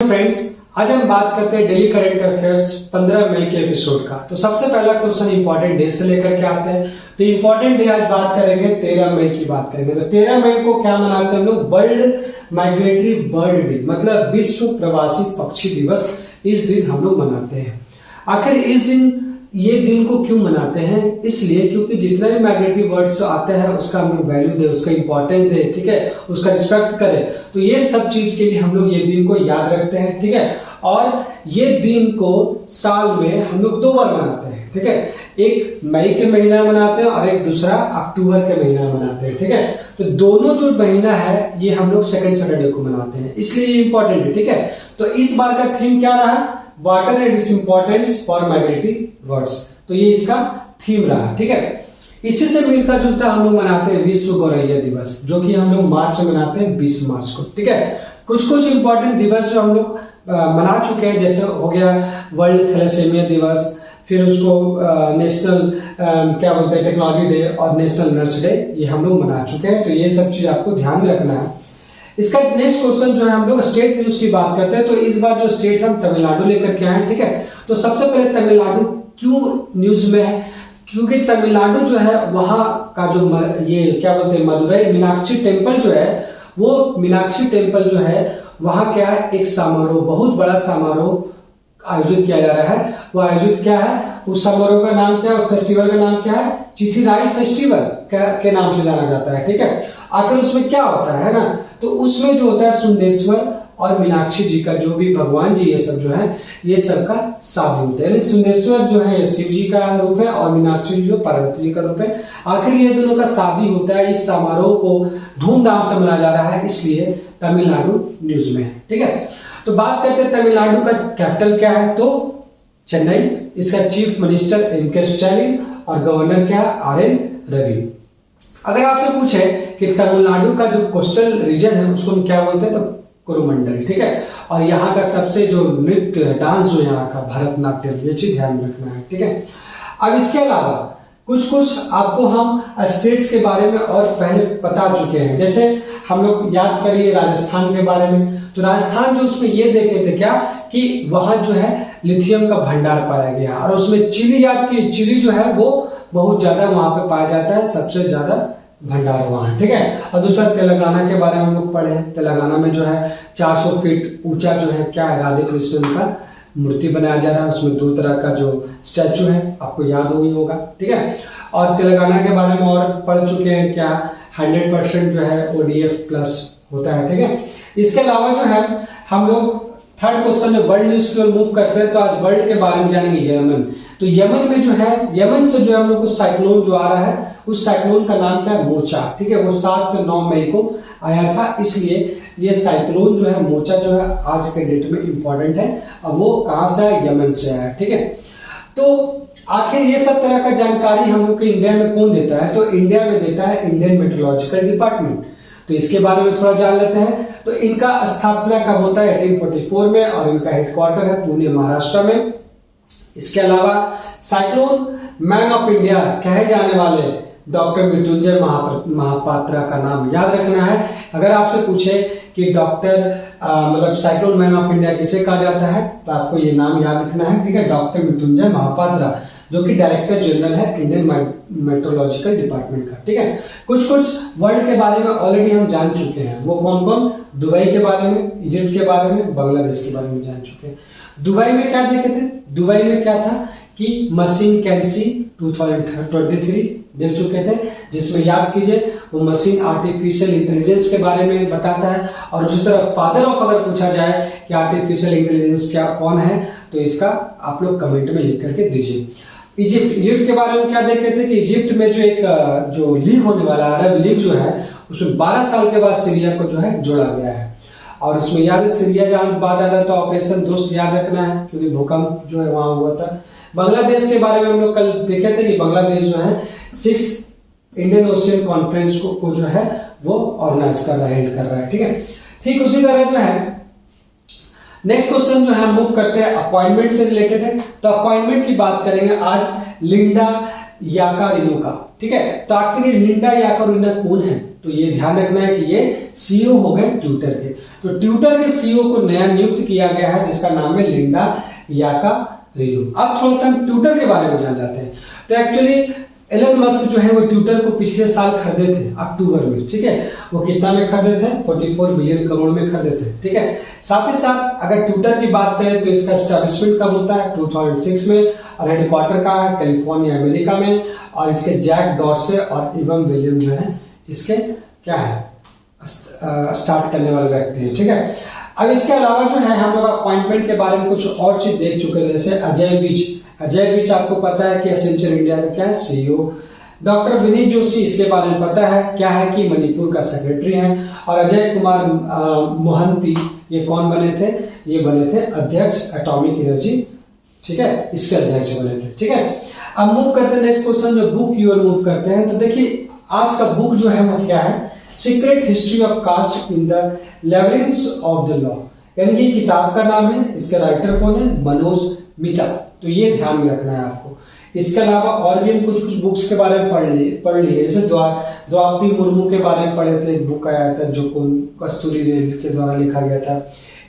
Friends, आज हम बात करते हैं डेली करंट अफेयर्स 15 मई के एपिसोड का। तो सबसे पहला क्वेश्चन इंपॉर्टेंट डे से लेकर के आते हैं। तो इंपॉर्टेंट डे आज बात करेंगे 13 मई की बात करेंगे। तो 13 मई को क्या मनाते हैं हम लोग? वर्ल्ड माइग्रेटरी बर्ड डे, मतलब विश्व प्रवासी पक्षी दिवस। इस दिन हम लोग मनाते हैं। आखिर इस दिन ये दिन को क्यों मनाते हैं? इसलिए क्योंकि जितना भी माइग्रेटरी बर्ड्स आते हैं उसका हम लोग वैल्यू दे, उसका इंपॉर्टेंस दे, ठीक है, उसका रिस्पेक्ट करें। तो ये सब चीज के लिए हम लोग ये दिन को याद रखते हैं, ठीक है। और ये दिन को साल में हम लोग 2 बार मनाते हैं, ठीक है। एक मई के महीना मनाते हैं और एक दूसरा अक्टूबर के महीना मनाते हैं, ठीक है। तो दोनों जो महीना है ये हम लोग सेकंड सैटरडे को मनाते हैं, इसलिए ये इंपॉर्टेंट है, ठीक है। तो इस बार का थीम क्या रहा? Water and its importance for migratory birds. तो ये इसका थीम रहा, ठीक है। इसी से मिलता जुलता हम लोग मनाते हैं विश्व गौरैया दिवस, जो कि हम लोग मार्च में मनाते हैं 20 मार्च को, ठीक है। कुछ कुछ इंपॉर्टेंट दिवस जो हम लोग मना चुके हैं, जैसे हो गया वर्ल्ड थैलेसेमिया दिवस, फिर उसको नेशनल क्या बोलते हैं टेक्नोलॉजी डे और नेशनल नर्स डे, ये हम लोग मना चुके हैं। तो ये सब चीज आपको ध्यान में रखना है। इसका नेक्स्ट क्वेश्चन जो है, हम लोग स्टेट न्यूज की बात करते हैं। तो इस बार जो स्टेट हम तमिलनाडु लेकर के आए, ठीक है। तो सबसे पहले तमिलनाडु क्यों न्यूज में है? क्योंकि तमिलनाडु जो है वहां का जो ये क्या बोलते हैं मदुरई मीनाक्षी टेम्पल जो है, वो मीनाक्षी टेम्पल जो है वहां क्या है, एक समारोह, बहुत बड़ा समारोह आयोजित किया जा रहा है। वो आयोजित क्या है, उस समारोह का नाम क्या है, उस फेस्टिवल का नाम क्या है? चिथिराई फेस्टिवल के नाम से जाना जाता है, ठीक है। आखिर उसमें क्या होता है ना, तो उसमें जो होता है सुंदेश्वर और मीनाक्षी जी का, जो भी भगवान जी ये सब जो है, ये सब का शादी होता है। सुंदेश्वर जो है शिव जी का रूप है और मीनाक्षी जी जो पार्वती जी का रूप है। आखिर ये दोनों का शादी होता है। इस समारोह को धूमधाम से मनाया जा रहा है, इसलिए तमिलनाडु न्यूज में है, ठीक है। तो बात करते हैं तमिलनाडु का कैपिटल क्या है, तो चेन्नई। इसका चीफ मिनिस्टर एम.के. स्टालिन और गवर्नर क्या है, आर.एन. रवि। अगर आपसे पूछे कि तमिलनाडु का जो कोस्टल रीजन है उसको हम क्या बोलते हैं, तो कोरोमंडल, ठीक है। और यहाँ का सबसे जो नृत्य डांस जो यहाँ का भरतनाट्यम, ये चीज ध्यान में रखना है, ठीक है। अब इसके अलावा कुछ कुछ आपको हम स्टेट्स के बारे में और पहले बता चुके हैं। जैसे हम लोग याद करिए राजस्थान के बारे में। तो राजस्थान जो उसमें ये देखे थे क्या कि वहां जो है लिथियम का भंडार पाया गया, और उसमें चिली याद की, चिली जो है वो बहुत ज्यादा वहां पे पाया जाता है, सबसे ज्यादा भंडार वहां है, ठीक है। और दूसरा तेलंगाना के बारे में हम लोग पढ़े हैं। तेलंगाना में जो है 400 फीट ऊंचा जो है क्या है, राधे कृष्ण का मूर्ति बनाया जा रहा है। उसमें 2 तरह का जो स्टैचू है, आपको याद ही होगा, ठीक है। और तेलंगाना के बारे में और पढ़ चुके हैं क्या, 100% जो है ODF प्लस होता है, ठीक है। इसके अलावा जो है हम लोग थर्ड क्वेश्चन में वर्ल्ड न्यूज की ओर मूव करते हैं। तो आज वर्ल्ड के बारे में जानेंगे यमन। तो यमन में जो है, यमन से जो है हम लोग को साइक्लोन जो आ रहा है, उस साइक्लोन का नाम क्या है, मोचा, ठीक है। वो 7 से 9 मई को आया था, इसलिए ये साइक्लोन जो है मोचा जो है आज के डेट में इंपॉर्टेंट है। अब वो कहां से आया, यमन से आया, ठीक है। तो आखिर ये सब तरह का जानकारी हम लोग को इंडिया में कौन देता है, तो इंडिया में देता है इंडियन मेट्रोलॉजिकल डिपार्टमेंट। तो इसके बारे में थोड़ा जान लेते हैं। तो इनका स्थापना कब होता है, 1844 में, और इनका हेडक्वार्टर है पुणे महाराष्ट्र में। इसके अलावा साइक्लोन मैन ऑफ इंडिया कहे जाने वाले डॉक्टर मृत्युंजय महापात्रा का नाम याद रखना है। अगर आपसे पूछे कि डॉक्टर मतलब साइक्लोन मैन ऑफ इंडिया किसे कहा जाता है, तो आपको ये नाम याद रखना है, ठीक है। डॉक्टर मृत्युंजय महापात्रा, जो कि डायरेक्टर जनरल है इंडियन मेट्रोलॉजिकल डिपार्टमेंट का, ठीक है। कुछ कुछ वर्ल्ड के बारे में ऑलरेडी हम जान चुके हैं। वो कौन कौन? दुबई के बारे में, इजिप्ट के बारे में, बांग्लादेश के बारे में जान चुके हैं। दुबई में क्या देखे थे? दुबई में क्या था कि मशीन कैन सी 2023 देख चुके थे, जिसमें याद कीजिए वो मशीन आर्टिफिशियल इंटेलिजेंस के बारे में बताता है। और उसी तरह फादर ऑफ अगर पूछा जाए कि आर्टिफिशियल इंटेलिजेंस क्या कौन है, तो इसका आप लोग कमेंट में लिख करके दीजिए। इजिप्ट के बारे में क्या देखे थे कि इजिप्ट में जो एक जो लीग होने वाला अरब लीग जो है, उसमें 12 साल के बाद सीरिया को जो है जोड़ा गया है। और उसमें याद है सीरिया जहां बात आता है तो ऑपरेशन दोस्त याद रखना है, क्योंकि भूकंप जो है वहां हुआ था। बांग्लादेश के बारे में हम लोग कल देखे थे कि बांग्लादेश जो है 6th इंडियन ओशियन कॉन्फ्रेंस को जो है वो ऑर्गेनाइज कर रहा है, हेल्ड कर रहा है, ठीक है। ठीक उसी तरह जो है नेक्स्ट क्वेश्चन जो है मूव करते हैं अपॉइंटमेंट से रिलेटेड है। तो अपॉइंटमेंट की बात करेंगे आज लिंडा याकारिनो का, ठीक है। तो आखिर ये लिंडा याकारिनो कौन है? तो ये ध्यान रखना है कि ये सीईओ हो गए ट्विटर के। तो ट्विटर के सीईओ को नया नियुक्त किया गया है जिसका नाम है लिंडा याकारियो। अब थोड़ा सा हम ट्विटर के बारे में जान जाते हैं। तो एक्चुअली एलन मस्क जो है वो ट्विटर को पिछले साल खरीदे थे अक्टूबर में, ठीक है। वो कितना में खरीदे थे? 44 बिलियन करोड़ में खरीदे थे, ठीक है। साथ ही साथ अगर ट्विटर की बात करें तो इसका एस्टैब्लिशमेंट कब होता है? 2006 में, और हेडक्वार्टर कहाँ है? कैलिफोर्निया अमेरिका में। और इसके जैक डॉर्से और इवन विलियम जो है इसके क्या है स्टार्ट करने वाले व्यक्ति है, ठीक है। अब इसके अलावा जो है हम लोग अपॉइंटमेंट के बारे में कुछ और चीज देख चुके हैं, जैसे अजय विज आपको पता है कि एसेंचर इंडिया का क्या है सीईओ। डॉक्टर विनीत जोशी इसके बारे में पता है क्या है कि मणिपुर का सेक्रेटरी है। और अजय कुमार मोहंती ये कौन बने थे? ये बने थे अध्यक्ष एटॉमिक एनर्जी, ठीक है, इसके अध्यक्ष बने थे, ठीक है। अब मूव करते हैं नेक्स्ट क्वेश्चन, जो बुक की ओर मूव करते हैं। तो देखिए आज का बुक जो है वो क्या है? Secret history of caste in the labyrinths of the law, यानी कि किताब का नाम है, इसके राइटर कौन है? मनोज मिटा। तो ये ध्यान में रखना है आपको। इसके अलावा और भी हम कुछ बुक्स के बारे में पढ़ लिए जैसे द्रौपदी मुर्मू के बारे में पढ़े थे, एक बुक आया था जो कस्तूरी रेल के द्वारा लिखा गया था।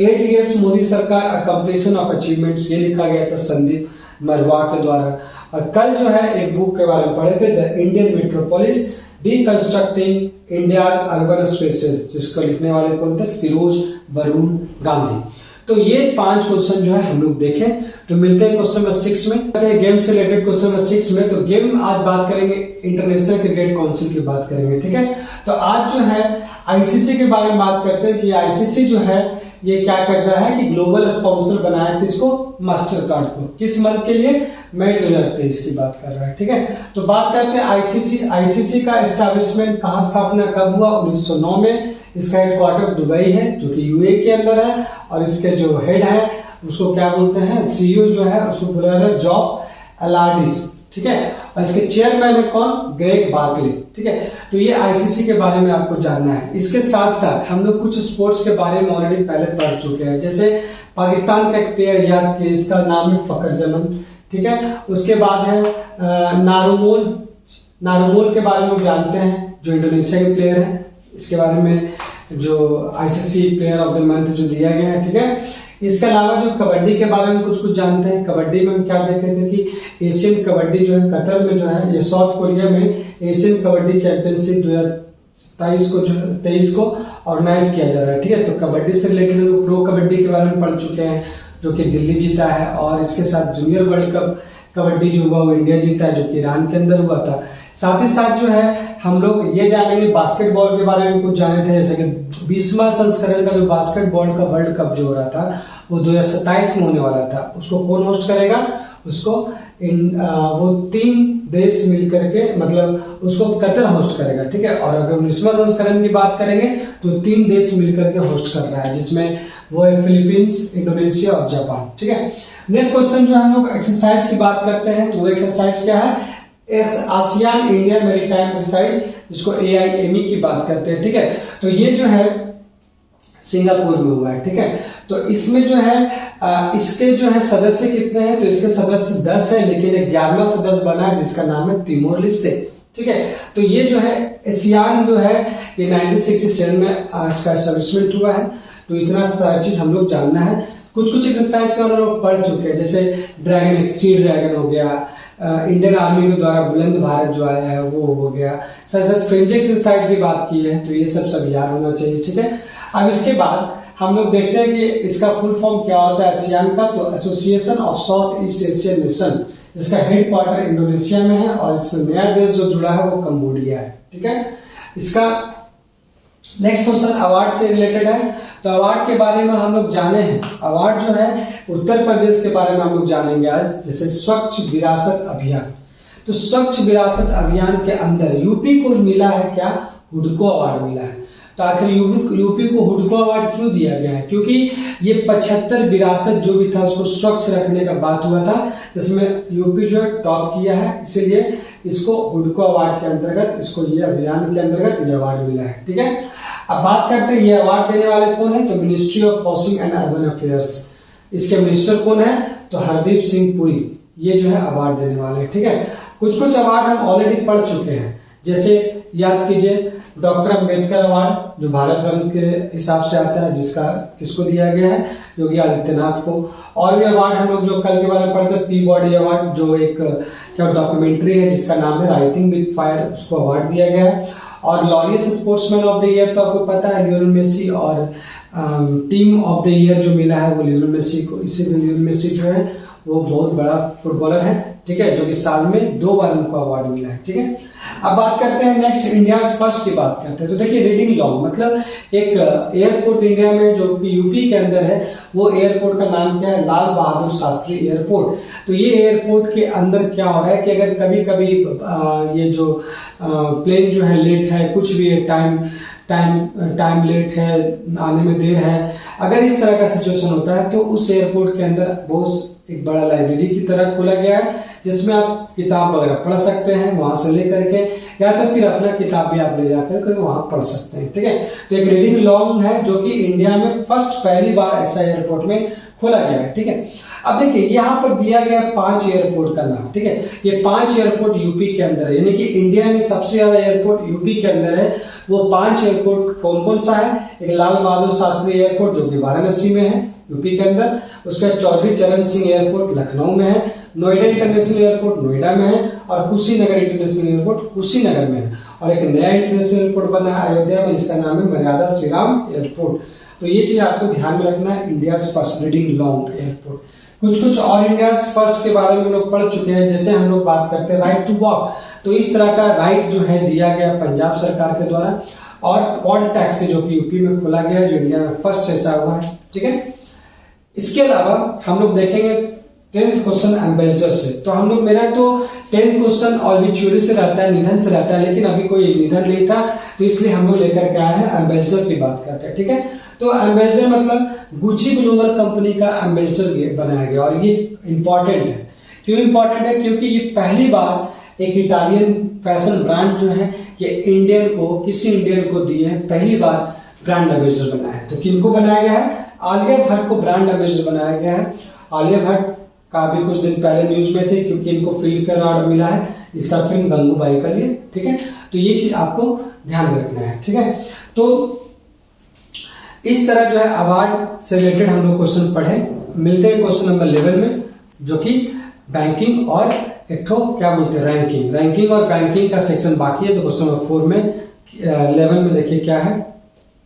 8 years मोदी सरकार कंप्लीशन ऑफ अचीवमेंट्स, ये लिखा गया था संदीप मरवा के द्वारा। और कल जो है एक बुक के बारे में पढ़े थे, the Indian metropolis deconstructing India's urban spaces, जिसको लिखने वाले कौन थे? फिरोज वरुण गांधी। तो ये 5 क्वेश्चन जो है हम लोग देखें। तो मिलते हैं क्वेश्चन नंबर 6 में, गेम से रिलेटेड क्वेश्चन नंबर 6 में। तो गेम आज बात करेंगे इंटरनेशनल क्रिकेट काउंसिल की बात करेंगे, ठीक है। तो आज जो है आईसीसी के बारे में बात करते हैं कि आईसीसी जो है ये क्या कर रहा है कि ग्लोबल स्पॉन्सर बनाया किसको? मास्टर कार्ड को। किस मंथ के लिए? मई 2023 की बात कर रहा है, ठीक है। तो बात करते हैं आईसीसी का एस्टैब्लिशमेंट कहाँ स्थापना कब हुआ? 1909 में। इसका हेडक्वार्टर दुबई है जो कि यूए के अंदर है। और इसके जो हेड है उसको क्या बोलते हैं? सीईओ जो है उसको बोला जाता है जॉफ एलार्डिस, ठीक है। और इसके चेयरमैन है कौन? ग्रेग बार्कले, ठीक है। तो ये आईसीसी के बारे में आपको जानना है। इसके साथ साथ हम लोग कुछ स्पोर्ट्स के बारे में ऑलरेडी पहले पढ़ चुके हैं, जैसे पाकिस्तान का एक प्लेयर याद किए, इसका नाम है फकर जमन, ठीक है। उसके बाद है नारुमोल के बारे में जानते हैं जो इंडोनेशिया के प्लेयर है। इसके बारे में जो ICC player of the month जो दिया गया है, ठीक है। इसके अलावा जो कबड्डी के बारे में कुछ जानते हैं। कबड्डी में हम क्या देखे थे कि एशियन कबड्डी जो है कतर में जो है, ये साउथ कोरिया में एशियन कबड्डी चैंपियनशिप 2023 को ऑर्गेनाइज किया जा रहा है, ठीक है। तो कबड्डी से रिलेटेड प्रो कबड्डी के बारे में पढ़ चुके हैं जो कि दिल्ली जीता है। और इसके साथ जूनियर वर्ल्ड कप कबड्डी जो हुआ वो इंडिया जीता है, जो कि ईरान के अंदर हुआ था। साथ ही साथ जो है हम लोग ये जानेंगे बास्केटबॉल के बारे में कुछ जाने थे, जैसे कि 20वां संस्करण का जो बास्केटबॉल का वर्ल्ड कप जो हो रहा था वो 2027 में होने वाला था। उसको कौन होस्ट करेगा? उसको वो 3 देश मिलकर के, मतलब उसको कतर होस्ट करेगा, ठीक है। और अगर 19वां संस्करण की बात करेंगे तो 3 देश मिलकर के होस्ट कर रहा है, जिसमें वो है फिलीपींस, इंडोनेशिया और जापान, ठीक है। नेक्स्ट क्वेश्चन जो हम लोग एक्सरसाइज की बात करते हैं, तो वो एक्सरसाइज क्या है? आसियान इंडिया मैरीटाइम एक्सरसाइज, जिसको AIME की बात करते हैं, ठीक है। तो ये जो है सिंगापुर में हुआ है, ठीक है। तो इसमें जो है इसके जो है सदस्य कितने हैं? तो इसके सदस्य 10 है, लेकिन एक 11वां सदस्य बना है जिसका नाम है तिमोर लेस्टे, ठीक है। तो ये जो है एशियान जो है ये 1967 में इसका एस्टैब्लिशमेंट हुआ है। तो इतना सारा चीज हम लोग जानना है। कुछ एक्सरसाइज का हम लोग पढ़ चुके हैं, जैसे ड्रैगन, सीड ड्रैगन हो गया, इंडियन आर्मी के द्वारा बुलंद भारत जो आया है वो हो गया। साथ साथ फ्रेंच एक्सरसाइज की बात की है, तो ये सब याद होना चाहिए, ठीक है। अब इसके बाद हम लोग देखते हैं कि इसका फुल फॉर्म क्या होता है आसियान का। तो association of south east Asian nation, इसका हेडक्वार्टर इंडोनेशिया में है। और इसमें नया देश जो जुड़ा है वो कंबोडिया है, ठीक है। इसका नेक्स्ट क्वेश्चन अवार्ड से रिलेटेड है। तो अवार्ड के बारे में हम लोग जाने हैं। अवार्ड जो है उत्तर प्रदेश के बारे में हम लोग जानेंगे आज, जैसे स्वच्छ विरासत अभियान। तो स्वच्छ विरासत अभियान के अंदर यूपी को मिला है क्या? हुडको अवार्ड मिला है। तो आखिर यूपी को हुडको अवार्ड क्यों दिया गया है? क्योंकि ये 75 विरासत जो भी था उसको स्वच्छ रखने का बात हुआ था, जिसमें यूपी जो है टॉप किया है, इसीलिए इसको हुडको अवार्ड के अंतर्गत, इसको ये अभियान के अंतर्गत ये अवार्ड मिला है, ठीक है। अब बात करते हैं ये अवार्ड देने वाले कौन है। तो ministry of housing and urban affairs, इसके मिनिस्टर कौन है? तो हरदीप सिंह पुरी, ये जो है अवार्ड देने वाले हैं, ठीक है। कुछ अवार्ड हम ऑलरेडी पढ़ चुके हैं, जैसे याद कीजिए डॉक्टर अंबेडकर अवार्ड जो भारत रत्न के हिसाब से आता है, जिसका किसको दिया गया है, योगी आदित्यनाथ को। और भी अवार्ड हम लोग जो कल के बारे में पढ़ते, पीबॉडी अवार्ड जो एक क्या डॉक्यूमेंट्री है जिसका नाम है राइटिंग विद फायर, उसको अवार्ड दिया गया है। और Laureus sportsman of the year तो आपको पता है लियोनेल मेसी, और टीम ऑफ द ईयर जो मिला है वो लियोनेल मेसी को। इसीलिए लियोनेल मेसी जो है वो बहुत बड़ा फुटबॉलर है, ठीक है, जो कि साल में 2 बार उनको अवार्ड मिला है, ठीक है। अब बात करते हैं नेक्स्ट इंडिया फर्स्ट की बात करते हैं। तो देखिए रीडिंग लॉन्ग मतलब एक एयरपोर्ट इंडिया में जो कि यूपी के अंदर है, वो एयरपोर्ट का नाम क्या है, लाल बहादुर शास्त्री एयरपोर्ट। तो ये एयरपोर्ट के अंदर क्या हो रहा है कि अगर कभी कभी ये जो प्लेन जो है लेट है, कुछ भी टाइम लेट है, आने में देर है, अगर इस तरह का सिचुएशन होता है तो उस एयरपोर्ट के अंदर बहुत एक बड़ा लाइब्रेरी की तरह खोला गया है, जिसमें आप किताब वगैरह पढ़ सकते हैं वहां से लेकर के, या तो फिर अपना किताब भी आप ले जाकर के वहां पढ़ सकते हैं, ठीक है। तो एक रीडिंग लॉन्ग है जो कि इंडिया में पहली बार ऐसा एयरपोर्ट में खोला गया है, ठीक है। अब देखिए यहाँ पर दिया गया 5 एयरपोर्ट का नाम, ठीक है। ये 5 एयरपोर्ट यूपी के अंदर है, यानी कि इंडिया में सबसे ज्यादा एयरपोर्ट यूपी के अंदर है। वो 5 एयरपोर्ट कौन कौन सा है? एक लाल बहादुर शास्त्री एयरपोर्ट जो कि वाराणसी में है यूपी के अंदर, उसका चौधरी चरण सिंह एयरपोर्ट लखनऊ में है, नोएडा इंटरनेशनल एयरपोर्ट नोएडा में है, और कुशीनगर इंटरनेशनल एयरपोर्ट कुशीनगर में है, और एक नया इंटरनेशनल एयरपोर्ट बना है अयोध्या में, जिसका नाम है मर्यादा श्रीराम एयरपोर्ट। तो ये चीज आपको ध्यान में रखना है, India first reading long airport. कुछ और इंडिया फर्स्ट के बारे में हम लोग पढ़ चुके हैं, जैसे हम लोग बात करते हैं राइट टू वॉक। तो इस तरह का राइट जो है दिया गया पंजाब सरकार के द्वारा, और पॉड टैक्सी जो कि यूपी में खोला गया है, जो इंडिया में फर्स्ट ऐसा हुआ है, ठीक है। इसके अलावा हम लोग देखेंगे 10th क्वेश्चन एम्बेसडर से। तो हम लोग मेरा तो 10th क्वेश्चन ऑब्लिचुअरी से रहता है, निधन से रहता है, लेकिन अभी कोई निधन नहीं था तो इसलिए हम लोग लेकर के आए हैं एम्बेसडर की बात करते हैं, ठीक है। तो एम्बेसडर मतलब गुची ग्लोबल कंपनी का एम्बेसडर बनाया गया, और ये इंपॉर्टेंट है। क्यों इंपॉर्टेंट है? क्योंकि ये पहली बार एक इटालियन फैशन ब्रांड जो है ये किसी इंडियन को दिए हैं, पहली बार ब्रांड एम्बेसडर बनाया है। तो किनको बनाया गया है? आलिया भट्ट को ब्रांड एम्बेसडर बनाया गया है। आलिया भट्ट का भी कुछ दिन पहले न्यूज में थे, क्योंकि इनको फिल्म फेयर अवार्ड मिला है इसका फिल्म गंगूबाई का लिए, ठीक है। तो ये चीज आपको ध्यान में रखना है, ठीक है। तो इस तरह जो है अवार्ड से रिलेटेड हम लोग क्वेश्चन पढ़े। मिलते हैं क्वेश्चन नंबर 11 में, जो कि बैंकिंग और एक ठो क्या बोलते हैं रैंकिंग और बैंकिंग का सेक्शन बाकी है। तो क्वेश्चन नंबर 4 में 11 में देखिए क्या है।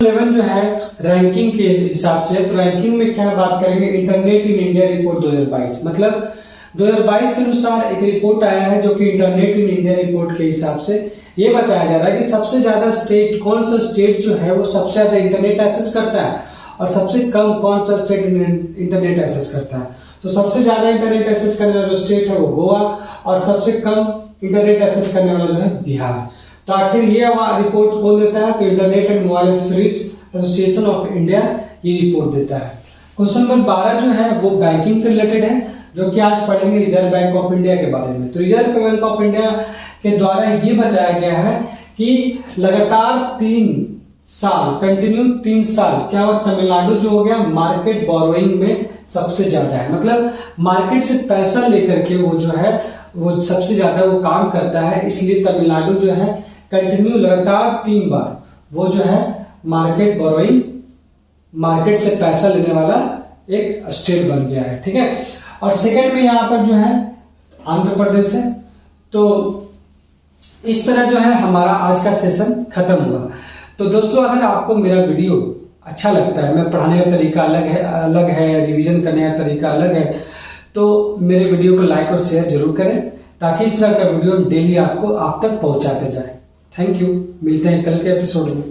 11 जो है रैंकिंग के हिसाब से, तो रैंकिंग में क्या बात करेंगे, इंटरनेट इन इंडिया रिपोर्ट 2022। मतलब 2022 के अनुसार एक रिपोर्ट आया है जो कि इंटरनेट इन इंडिया रिपोर्ट के हिसाब से ये बताया जा रहा है कि सबसे ज्यादा स्टेट कौन सा स्टेट जो है वो सबसे ज्यादा इंटरनेट एक्सेस करता है, और सबसे कम कौन सा स्टेट इंटरनेट एक्सेस करता है। तो सबसे ज्यादा इंटरनेट एक्सेस करने वाला जो स्टेट है वो गोवा, और सबसे कम इंटरनेट एक्सेस करने वाला जो है बिहार। तो आखिर ये रिपोर्ट कौन देता है? तो internet and mobile service association of India ये रिपोर्ट देता है। क्वेश्चन नंबर 12 जो है वो बैंकिंग से रिलेटेड है, जो कि आज पढ़ेंगे रिजर्व बैंक ऑफ इंडिया के बारे में। तो रिजर्व बैंक ऑफ इंडिया के द्वारा ये बताया गया है कि लगातार 3 साल कंटिन्यू 3 साल क्या हुआ, तमिलनाडु जो हो गया मार्केट बोरोइंग में सबसे ज्यादा है। मतलब मार्केट से पैसा लेकर के वो जो है वो सबसे ज्यादा वो काम करता है, इसलिए तमिलनाडु जो है कंटिन्यू लगातार 3 बार वो जो है मार्केट बोरोइंग, मार्केट से पैसा लेने वाला एक स्टेट बन गया है, ठीक है। और सेकंड में यहाँ पर जो है आंध्र प्रदेश है। तो इस तरह जो है हमारा आज का सेशन खत्म हुआ। तो दोस्तों अगर आपको मेरा वीडियो अच्छा लगता है, मैं पढ़ाने का तरीका अलग है, रिवीजन करने का तरीका अलग है, तो मेरे वीडियो को लाइक और शेयर जरूर करें, ताकि इस तरह का वीडियो डेली आपको आप तक पहुंचाते जाए। थैंक यू, मिलते हैं कल के एपिसोड में।